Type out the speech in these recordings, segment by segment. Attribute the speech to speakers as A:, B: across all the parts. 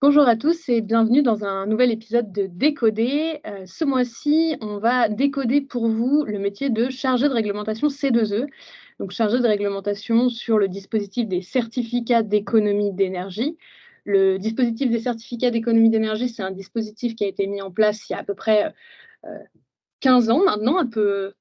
A: Bonjour à tous et bienvenue dans un nouvel épisode de Décoder. Ce mois-ci, on va décoder pour vous le métier de chargé de réglementation C2E. Donc chargé de réglementation sur le dispositif des certificats d'économie d'énergie. Le dispositif des certificats d'économie d'énergie, c'est un dispositif qui a été mis en place il y a à peu près euh, 15 ans maintenant,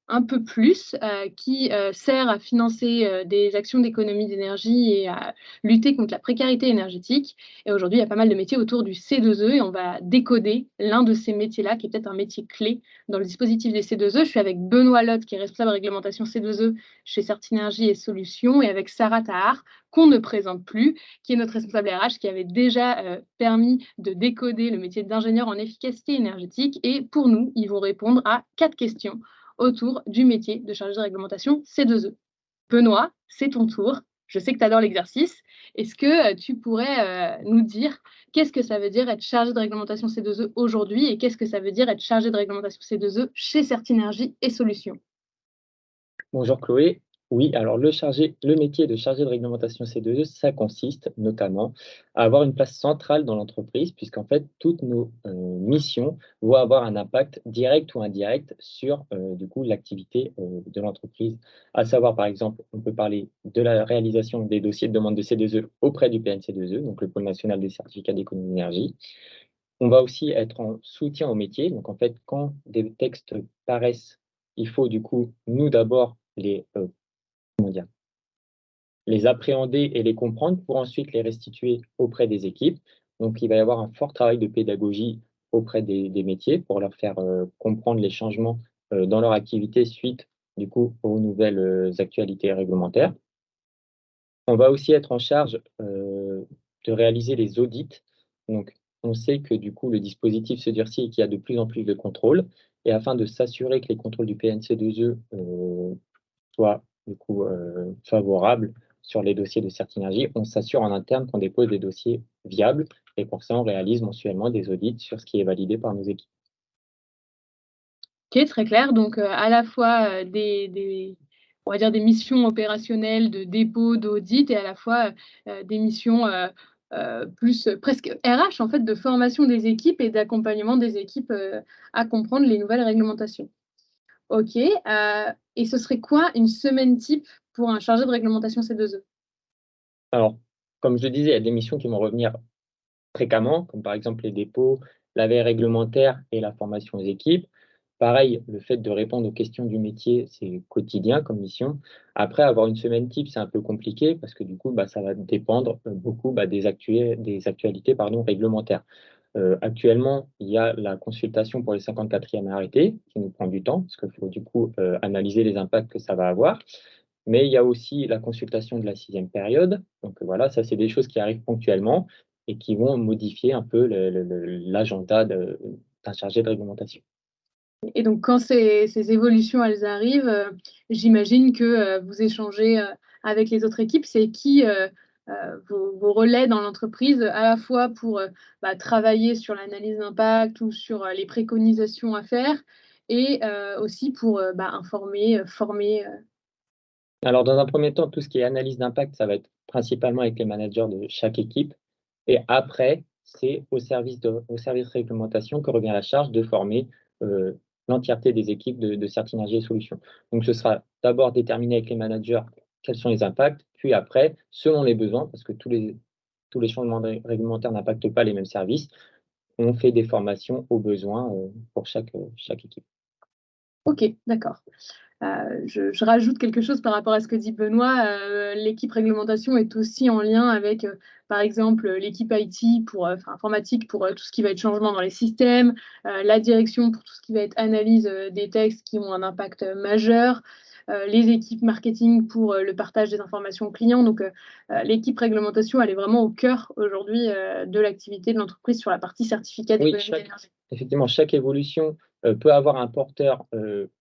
A: un peu plus, qui sert à financer des actions d'économie d'énergie et à lutter contre la précarité énergétique. Et aujourd'hui, il y a pas mal de métiers autour du C2E et on va décoder l'un de ces métiers-là, qui est peut-être un métier clé dans le dispositif des C2E. Je suis avec Benoît Lotte, qui est responsable réglementation C2E chez Certinergie et Solutions, et avec Sarah Tahar, qu'on ne présente plus, qui est notre responsable RH, qui avait déjà permis de décoder le métier d'ingénieur en efficacité énergétique. Et pour nous, ils vont répondre à 4 questions autour du métier de chargé de réglementation C2E. Benoît, c'est ton tour. Je sais que tu adores l'exercice. Est-ce que tu pourrais nous dire qu'est-ce que ça veut dire être chargé de réglementation C2E aujourd'hui et qu'est-ce que ça veut dire être chargé de réglementation C2E chez Certinergie et Solutions?
B: Bonjour Chloé. Oui, alors le métier de chargé de réglementation C2E, ça consiste notamment à avoir une place centrale dans l'entreprise, puisqu'en fait, toutes nos missions vont avoir un impact direct ou indirect sur du coup l'activité de l'entreprise. À savoir, par exemple, on peut parler de la réalisation des dossiers de demande de C2E auprès du PNC2E, donc le Pôle national des certificats d'économie d'énergie. On va aussi être en soutien au métier. Donc, en fait, quand des textes paraissent, il faut du coup, nous d'abord, comment dire, les appréhender et les comprendre pour ensuite les restituer auprès des équipes. Donc, il va y avoir un fort travail de pédagogie auprès des métiers pour leur faire comprendre les changements dans leur activité suite du coup aux nouvelles actualités réglementaires. On va aussi être en charge de réaliser les audits. Donc, on sait que du coup, le dispositif se durcit et qu'il y a de plus en plus de contrôles. Et afin de s'assurer que les contrôles du PNC2E soient du coup favorables sur les dossiers de Certinergie, on s'assure en interne qu'on dépose des dossiers viables. Et pour ça, on réalise mensuellement des audits sur ce qui est validé par nos équipes.
A: OK, très clair. Donc, à la fois, on va dire des missions opérationnelles de dépôt, d'audit et à la fois, des missions, plus presque RH en fait, de formation des équipes et d'accompagnement des équipes, à comprendre les nouvelles réglementations. OK, et ce serait quoi une semaine type pour un chargé de réglementation C2E?
B: Alors, comme je le disais, il y a des missions qui vont revenir fréquemment, comme par exemple les dépôts, la veille réglementaire et la formation aux équipes. Pareil, le fait de répondre aux questions du métier, c'est quotidien comme mission. Après, avoir une semaine type, c'est un peu compliqué parce que du coup, ça va dépendre beaucoup des actualités réglementaires. Actuellement, il y a la consultation pour les 54e arrêtés qui nous prend du temps parce qu'il faut du coup analyser les impacts que ça va avoir. Mais il y a aussi la consultation de la 6e période. Donc voilà, ça, c'est des choses qui arrivent ponctuellement et qui vont modifier un peu l'agenda d'un chargé de réglementation.
A: Et donc quand ces évolutions, elles arrivent, j'imagine que, vous échangez, avec les autres équipes. C'est qui, vos relais dans l'entreprise, à la fois pour, travailler sur l'analyse d'impact ou sur, les préconisations à faire et aussi pour, informer, former,
B: Alors, dans un premier temps, tout ce qui est analyse d'impact, ça va être principalement avec les managers de chaque équipe. Et après, c'est au service réglementation que revient la charge de former l'entièreté des équipes de Certinergie et Solutions. Donc, ce sera d'abord déterminer avec les managers quels sont les impacts, puis après, selon les besoins, parce que tous les changements réglementaires n'impactent pas les mêmes services, on fait des formations aux besoins pour chaque équipe.
A: OK, d'accord. Je rajoute quelque chose par rapport à ce que dit Benoît. L'équipe réglementation est aussi en lien avec, par exemple, l'équipe IT pour, informatique pour, tout ce qui va être changement dans les systèmes, la direction pour tout ce qui va être analyse, des textes qui ont un impact, majeur, les équipes marketing pour, le partage des informations clients. Donc, l'équipe réglementation, elle est vraiment au cœur aujourd'hui, de l'activité de l'entreprise sur la partie certificat
B: Oui,
A: d'économie d'énergie.
B: effectivement, chaque évolution, peut avoir un porteur,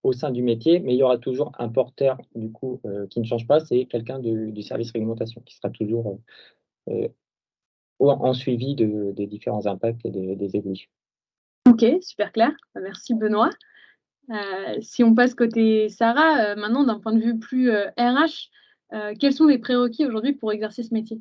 B: au sein du métier, mais il y aura toujours un porteur du coup, qui ne change pas, c'est quelqu'un du service réglementation qui sera toujours, heu, en suivi des différents impacts et des évolutions.
A: OK, super clair. Merci Benoît. Si on passe côté Sarah, maintenant d'un point de vue plus, RH, quels sont les prérequis aujourd'hui pour exercer ce métier?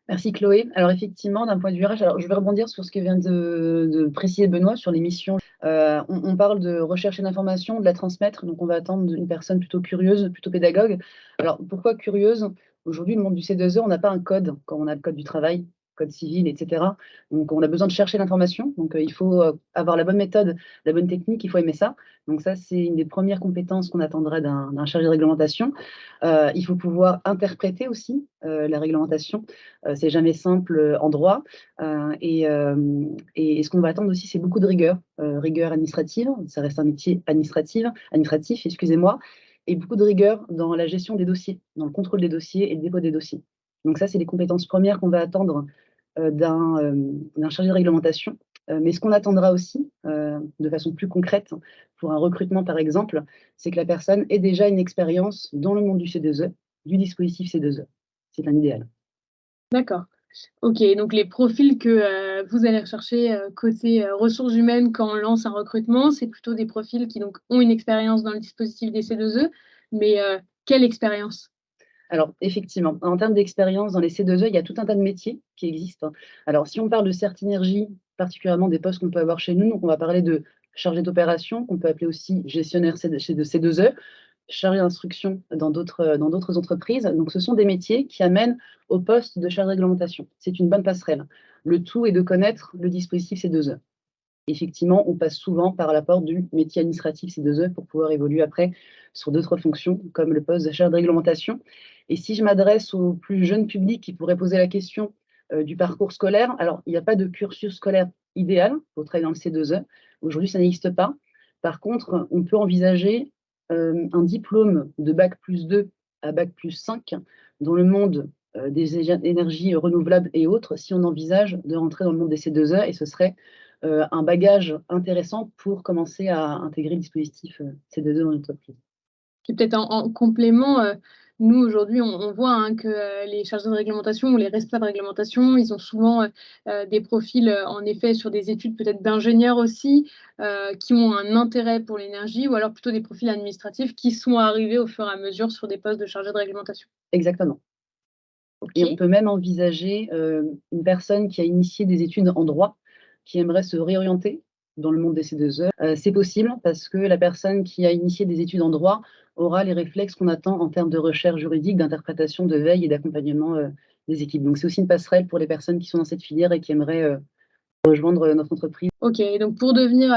C: Merci Chloé. Alors effectivement, d'un point de vue RH, alors je vais rebondir sur ce que vient de préciser Benoît sur les missions. On parle de rechercher l'information, de la transmettre, donc on va attendre une personne plutôt curieuse, plutôt pédagogue. Alors pourquoi curieuse? Aujourd'hui, le monde du C2E, on n'a pas un code, quand on a le code du travail, code civil, etc. Donc on a besoin de chercher l'information, donc il faut avoir la bonne méthode, la bonne technique, il faut aimer ça. Donc ça, c'est une des premières compétences qu'on attendrait d'un chargé de réglementation. Il faut pouvoir interpréter aussi la réglementation. C'est jamais simple en droit. Et ce qu'on va attendre aussi, c'est beaucoup de rigueur, rigueur administrative. Ça reste un métier administratif, excusez-moi, et beaucoup de rigueur dans la gestion des dossiers, dans le contrôle des dossiers et le dépôt des dossiers. Donc ça, c'est les compétences premières qu'on va attendre d'un chargé de réglementation. Mais ce qu'on attendra aussi, de façon plus concrète, pour un recrutement par exemple, c'est que la personne ait déjà une expérience dans le monde du C2E, du dispositif C2E. C'est un idéal.
A: D'accord. Ok, donc les profils que vous allez rechercher côté ressources humaines quand on lance un recrutement, c'est plutôt des profils qui donc ont une expérience dans le dispositif des C2E, mais quelle expérience?
C: Alors, effectivement, en termes d'expérience dans les C2E, il y a tout un tas de métiers qui existent, hein. Alors, si on parle de Certinergie, particulièrement des postes qu'on peut avoir chez nous, donc on va parler de chargé d'opération, qu'on peut appeler aussi gestionnaire de C2E, chargé d'instruction dans d'autres entreprises. Donc, ce sont des métiers qui amènent au poste de chargé de réglementation. C'est une bonne passerelle. Le tout est de connaître le dispositif C2E. Effectivement, on passe souvent par la porte du métier administratif C2E pour pouvoir évoluer après sur d'autres fonctions, comme le poste de chargé de réglementation. Et si je m'adresse au plus jeune public qui pourrait poser la question du parcours scolaire, alors il n'y a pas de cursus scolaire idéal pour travailler dans le C2E. Aujourd'hui, ça n'existe pas. Par contre, on peut envisager un diplôme de Bac+2 à Bac+5 dans le monde des énergies renouvelables et autres, si on envisage de rentrer dans le monde des C2E, et ce serait un bagage intéressant pour commencer à intégrer le dispositif C2E dans l'entreprise.
A: Puis peut-être en complément, nous aujourd'hui on voit hein, que les chargés de réglementation ou les responsables de réglementation, ils ont souvent des profils en effet sur des études peut-être d'ingénieurs aussi, qui ont un intérêt pour l'énergie, ou alors plutôt des profils administratifs qui sont arrivés au fur et à mesure sur des postes de chargés de réglementation.
C: Exactement. Et on
A: Ok.
C: peut même envisager une personne qui a initié des études en droit, qui aimerait se réorienter dans le monde des C2E. C'est possible parce que la personne qui a initié des études en droit aura les réflexes qu'on attend en termes de recherche juridique, d'interprétation, de veille et d'accompagnement des équipes. Donc c'est aussi une passerelle pour les personnes qui sont dans cette filière et qui aimeraient rejoindre notre entreprise.
A: Ok, donc pour devenir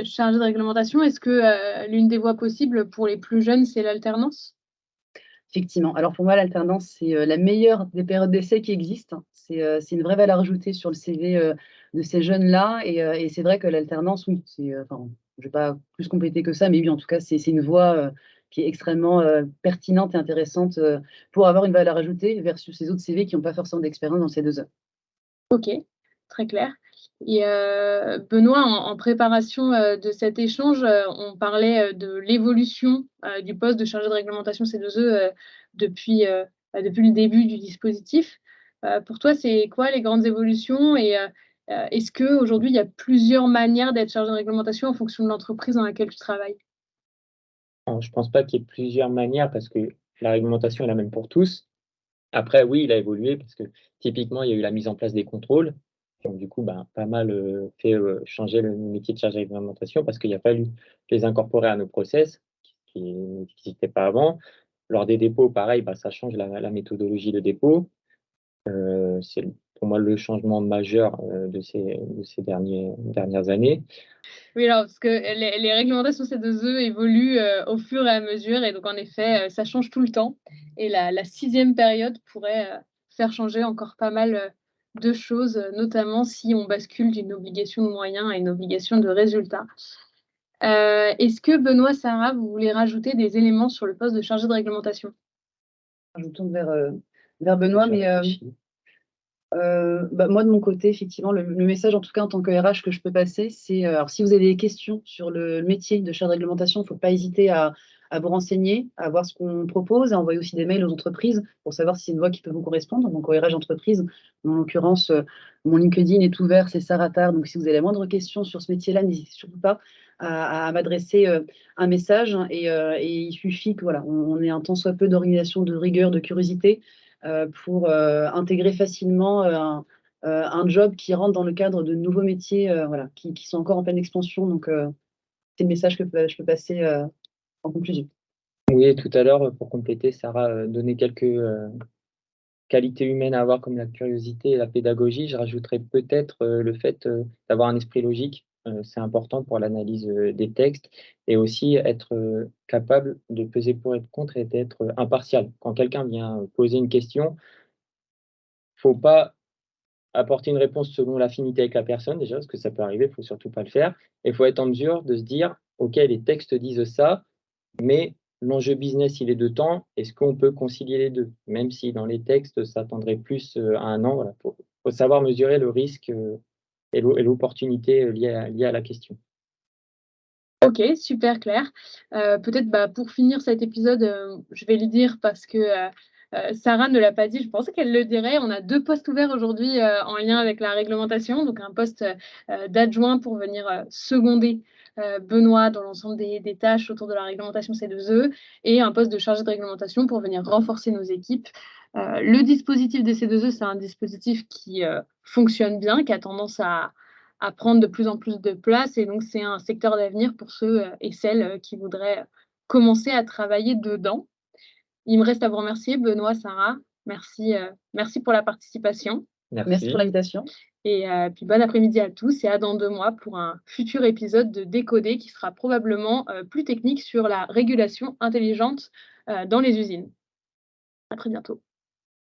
A: chargé de réglementation, est-ce que l'une des voies possibles pour les plus jeunes, c'est l'alternance?
C: Effectivement. Alors pour moi, l'alternance, c'est la meilleure des périodes d'essai qui existent. C'est une vraie valeur ajoutée sur le CV de ces jeunes-là. Et c'est vrai que l'alternance, oui, enfin, je ne vais pas plus compléter que ça, mais oui, en tout cas, c'est une voie qui est extrêmement pertinente et intéressante pour avoir une valeur ajoutée versus ces autres CV qui n'ont pas forcément d'expérience dans ces 2 heures.
A: Ok, très clair. Et Benoît, en préparation de cet échange, on parlait de l'évolution du poste de chargé de réglementation C2E depuis le début du dispositif. Pour toi, c'est quoi les grandes évolutions et est-ce qu'aujourd'hui, il y a plusieurs manières d'être chargé de réglementation en fonction de l'entreprise dans laquelle tu travailles?
B: Alors, je pense pas qu'il y ait plusieurs manières parce que la réglementation est la même pour tous. Après, oui, il a évolué parce que typiquement, il y a eu la mise en place des contrôles. Donc, du coup, ben, pas mal fait changer le métier de chargé de réglementation parce qu'il a fallu les incorporer à nos process qui n'existaient pas avant. Lors des dépôts, pareil, bah, ça change la méthodologie de dépôt. C'est pour moi le changement majeur de ces dernières années.
A: Oui, alors parce que les réglementations C2E évoluent au fur et à mesure et donc en effet, ça change tout le temps et la 6e période pourrait faire changer encore pas mal de choses, notamment si on bascule d'une obligation de moyens à une obligation de résultat. Est-ce que Benoît, Sarah, vous voulez rajouter des éléments sur le poste de chargé de réglementation?
C: Je me tourne vers Benoît,
B: Je
C: mais
B: réfléchis.
C: bah, moi, de mon côté, effectivement, le message, en tout cas en tant que RH, que je peux passer, c'est alors si vous avez des questions sur le métier de chargé de réglementation, il ne faut pas hésiter à vous renseigner, à voir ce qu'on propose, à envoyer aussi des mails aux entreprises pour savoir si c'est une voie qui peut vous correspondre. Donc, au RH entreprise, en l'occurrence, mon LinkedIn est ouvert, c'est Sarah Tard. Donc, si vous avez la moindre question sur ce métier-là, n'hésitez surtout pas à m'adresser un message. Et il suffit que voilà, on ait un tant soit peu d'organisation, de rigueur, de curiosité pour intégrer facilement un job qui rentre dans le cadre de nouveaux métiers voilà, qui sont encore en pleine expansion. Donc, c'est le message que je peux passer en conclusion.
B: Oui, tout à l'heure, pour compléter, Sarah donnait quelques qualités humaines à avoir comme la curiosité et la pédagogie. Je rajouterais peut-être le fait d'avoir un esprit logique. C'est important pour l'analyse des textes et aussi être capable de peser pour et contre et d'être impartial. Quand quelqu'un vient poser une question, faut pas apporter une réponse selon l'affinité avec la personne déjà, parce que ça peut arriver, il faut surtout pas le faire. Et il faut être en mesure de se dire: «OK, les textes disent ça, mais l'enjeu business, il est de temps. Est-ce qu'on peut concilier les 2?» Même si dans les textes, ça tendrait plus, à un an, voilà, faut savoir mesurer le risque, et l'opportunité, liée à la question.
A: OK, super clair. Peut-être, pour finir cet épisode, je vais le dire parce que, Sarah ne l'a pas dit, je pensais qu'elle le dirait. On a 2 postes ouverts aujourd'hui, en lien avec la réglementation. Donc un poste, d'adjoint pour venir, seconder, Benoît dans l'ensemble des tâches autour de la réglementation C2E et un poste de chargé de réglementation pour venir renforcer nos équipes. Le dispositif des C2E, c'est un dispositif qui, fonctionne bien, qui a tendance à prendre de plus en plus de place et donc c'est un secteur d'avenir pour ceux, et celles, qui voudraient commencer à travailler dedans. Il me reste à vous remercier Benoît, Sarah. Merci pour la participation
C: Merci pour
B: Merci.
C: l'invitation.
A: et puis bon après-midi à tous et à dans 2 mois pour un futur épisode de Décoder qui sera probablement, plus technique sur la régulation intelligente, dans les usines. À très bientôt.